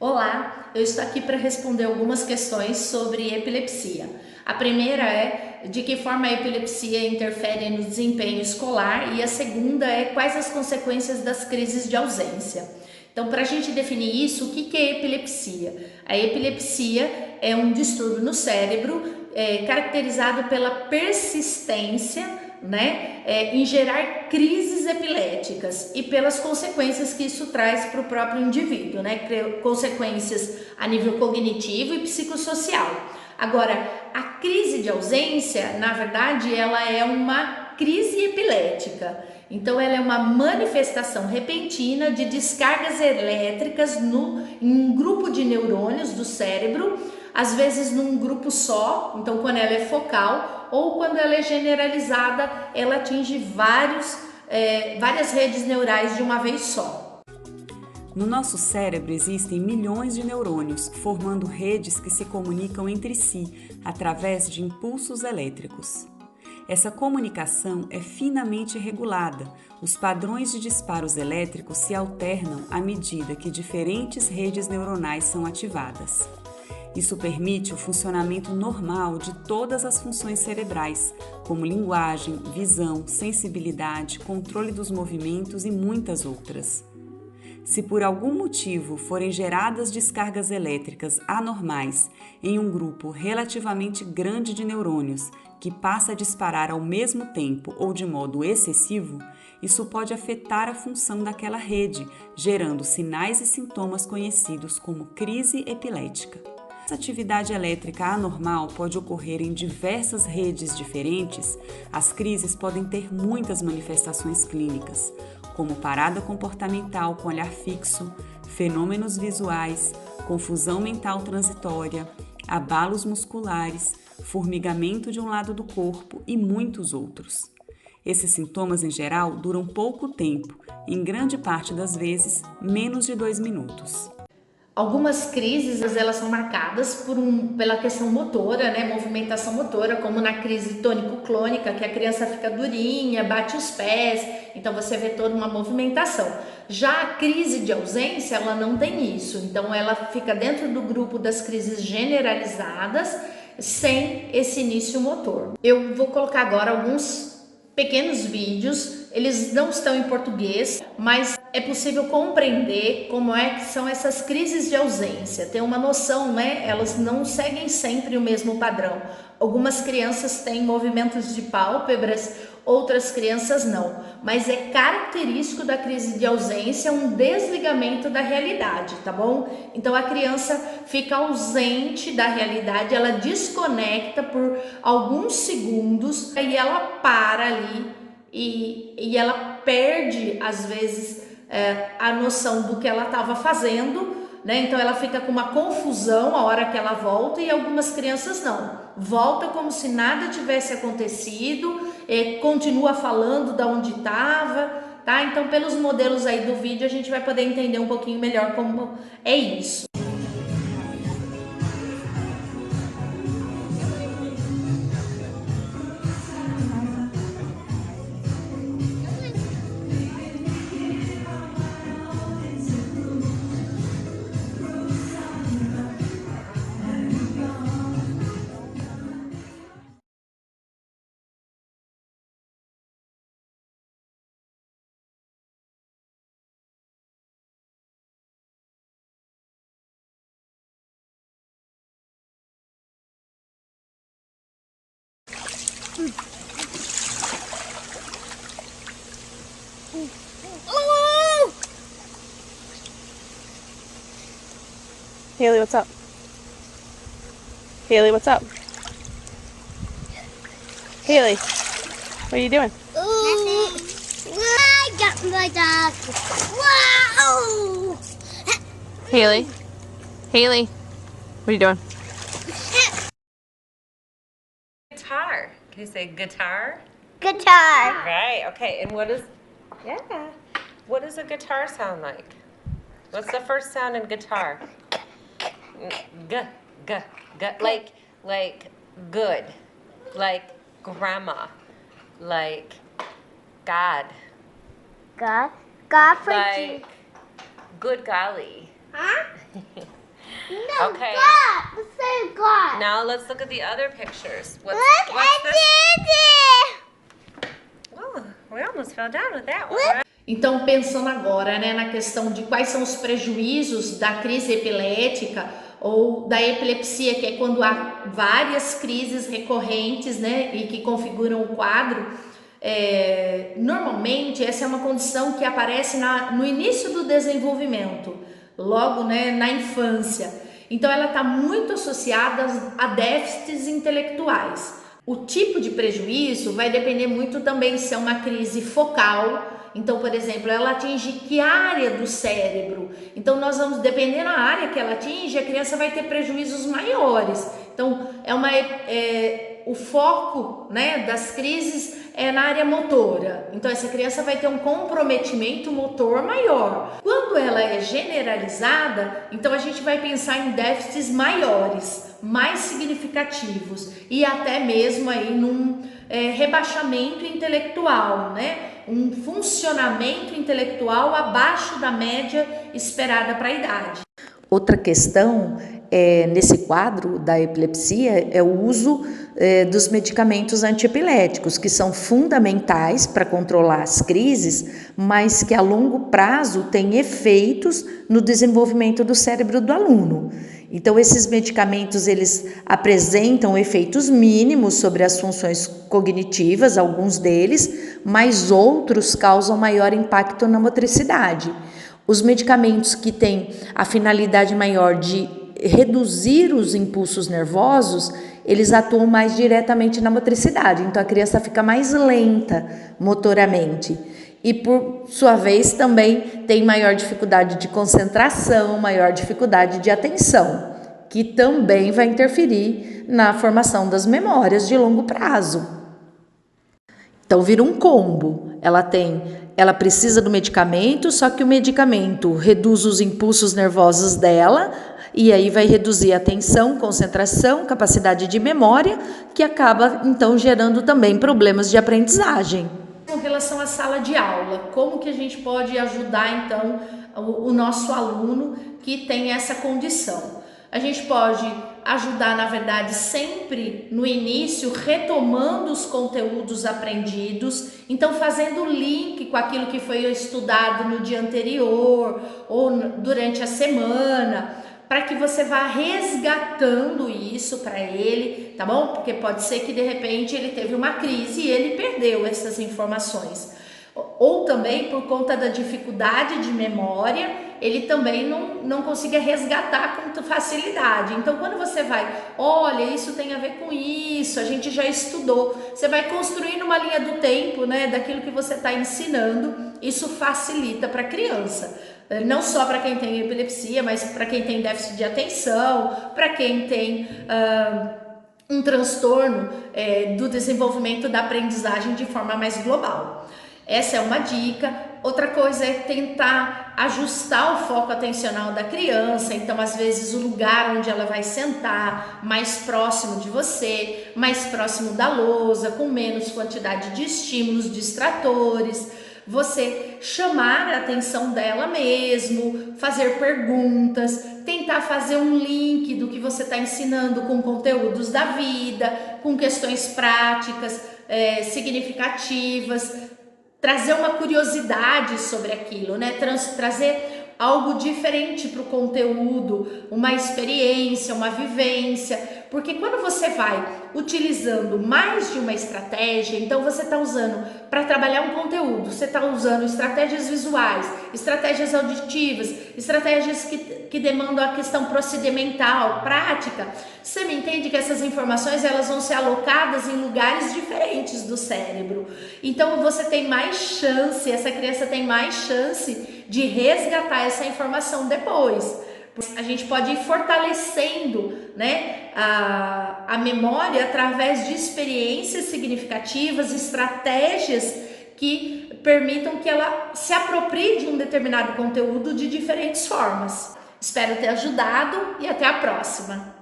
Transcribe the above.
Olá, eu estou aqui para responder algumas questões sobre epilepsia. A primeira é de que forma a epilepsia interfere no desempenho escolar e a segunda é quais as consequências das crises de ausência. Então, para a gente definir isso, o que é epilepsia? A epilepsia é um distúrbio no cérebro caracterizado pela persistência em gerar crises epiléticas e pelas consequências que isso traz para o próprio indivíduo, consequências a nível cognitivo e psicossocial. Agora, a crise de ausência, na verdade, ela é uma crise epilética. Então, ela é uma manifestação repentina de descargas elétricas em um grupo de neurônios do cérebro, às vezes num grupo só, então quando ela é focal, ou quando ela é generalizada, ela atinge várias redes neurais de uma vez só. No nosso cérebro existem milhões de neurônios, formando redes que se comunicam entre si através de impulsos elétricos. Essa comunicação é finamente regulada. Os padrões de disparos elétricos se alternam à medida que diferentes redes neuronais são ativadas. Isso permite o funcionamento normal de todas as funções cerebrais, como linguagem, visão, sensibilidade, controle dos movimentos e muitas outras. Se por algum motivo forem geradas descargas elétricas anormais em um grupo relativamente grande de neurônios que passa a disparar ao mesmo tempo ou de modo excessivo, isso pode afetar a função daquela rede, gerando sinais e sintomas conhecidos como crise epilética. Essa atividade elétrica anormal pode ocorrer em diversas redes diferentes. As crises podem ter muitas manifestações clínicas, como parada comportamental com olhar fixo, fenômenos visuais, confusão mental transitória, abalos musculares, formigamento de um lado do corpo e muitos outros. Esses sintomas, em geral, duram pouco tempo, em grande parte das vezes, menos de 2 minutos. Algumas crises, elas são marcadas pela questão motora, movimentação motora, como na crise tônico-clônica, que a criança fica durinha, bate os pés, então você vê toda uma movimentação. Já a crise de ausência, ela não tem isso, então ela fica dentro do grupo das crises generalizadas, sem esse início motor. Eu vou colocar agora alguns pequenos vídeos, eles não estão em português, mas é possível compreender como é que são essas crises de ausência, ter uma noção, Elas não seguem sempre o mesmo padrão. Algumas crianças têm movimentos de pálpebras, outras crianças não, mas é característico da crise de ausência um desligamento da realidade, tá bom? Então a criança fica ausente da realidade, ela desconecta por alguns segundos e ela para ali e ela perde às vezes a noção do que ela estava fazendo, Então ela fica com uma confusão a hora que ela volta e algumas crianças não. Volta como se nada tivesse acontecido, continua falando da onde estava, tá? Então pelos modelos aí do vídeo a gente vai poder entender um pouquinho melhor como é isso. Haley, what's up? Haley, what's up? Haley, what are you doing? Nothing. I got my dog. Wow! Haley, Haley, what are you doing? Guitar. Can you say guitar? Guitar. Right, okay. And what does a guitar sound like? What's the first sound in guitar? G, g, g. Like good. Like grandma. Like God. God. God for Like good golly. Huh? Okay. God, say God. Now let's look at the other pictures. Look, What's I this? did it. Oh, we almost fell down with that one. Então, pensando agora, né, na questão de quais são os prejuízos da crise epilética ou da epilepsia, que é quando há várias crises recorrentes, né, e que configuram o quadro, normalmente essa é uma condição que aparece no início do desenvolvimento, logo, né, na infância. Então, ela está muito associada a déficits intelectuais. O tipo de prejuízo vai depender muito também se é uma crise focal. Então, por exemplo, ela atinge que área do cérebro? Então, nós vamos, dependendo da área que ela atinge, a criança vai ter prejuízos maiores. Então, o foco, né, das crises é na área motora. Então, essa criança vai ter um comprometimento motor maior. Quando ela é generalizada, então a gente vai pensar em déficits maiores, mais significativos e até mesmo aí num rebaixamento intelectual, né? Um funcionamento intelectual abaixo da média esperada para a idade. Outra questão nesse quadro da epilepsia é o uso dos medicamentos antiepiléticos, que são fundamentais para controlar as crises, mas que a longo prazo têm efeitos no desenvolvimento do cérebro do aluno. Então, esses medicamentos, eles apresentam efeitos mínimos sobre as funções cognitivas, alguns deles, mas outros causam maior impacto na motricidade. Os medicamentos que têm a finalidade maior de reduzir os impulsos nervosos, eles atuam mais diretamente na motricidade, então a criança fica mais lenta motoramente. E por sua vez também tem maior dificuldade de concentração, maior dificuldade de atenção, que também vai interferir na formação das memórias de longo prazo. Então vira um combo. Ela precisa do medicamento, só que o medicamento reduz os impulsos nervosos dela e aí vai reduzir a atenção, concentração, capacidade de memória, que acaba então gerando também problemas de aprendizagem. Com relação à sala de aula, como que a gente pode ajudar então o nosso aluno que tem essa condição? A gente pode ajudar, na verdade, sempre no início, retomando os conteúdos aprendidos, então fazendo link com aquilo que foi estudado no dia anterior ou durante a semana, para que você vá resgatando isso para ele, tá bom? Porque pode ser que de repente ele teve uma crise e ele perdeu essas informações. Ou também por conta da dificuldade de memória, ele também não consiga resgatar com facilidade. Então, quando você vai, olha, isso tem a ver com isso, a gente já estudou, você vai construindo uma linha do tempo, né, daquilo que você está ensinando, isso facilita para a criança. Não só para quem tem epilepsia, mas para quem tem déficit de atenção, para quem tem um transtorno do desenvolvimento da aprendizagem de forma mais global. Essa é uma dica. Outra coisa é tentar ajustar o foco atencional da criança. Então, às vezes, o lugar onde ela vai sentar, mais próximo de você, mais próximo da lousa, com menos quantidade de estímulos distratores. Você chamar a atenção dela mesmo, fazer perguntas, tentar fazer um link do que você está ensinando com conteúdos da vida, com questões práticas, significativas, trazer uma curiosidade sobre aquilo, né? Trazer algo diferente para o conteúdo, uma experiência, uma vivência, porque quando você vai utilizando mais de uma estratégia, então você está usando para trabalhar um conteúdo, você está usando estratégias visuais, estratégias auditivas, estratégias que demandam a questão procedimental, prática, você me entende que essas informações elas vão ser alocadas em lugares diferentes do cérebro, então você tem mais chance, essa criança tem mais chance de resgatar essa informação depois. A gente pode ir fortalecendo, né, a memória através de experiências significativas, estratégias que permitam que ela se aproprie de um determinado conteúdo de diferentes formas. Espero ter ajudado e até a próxima!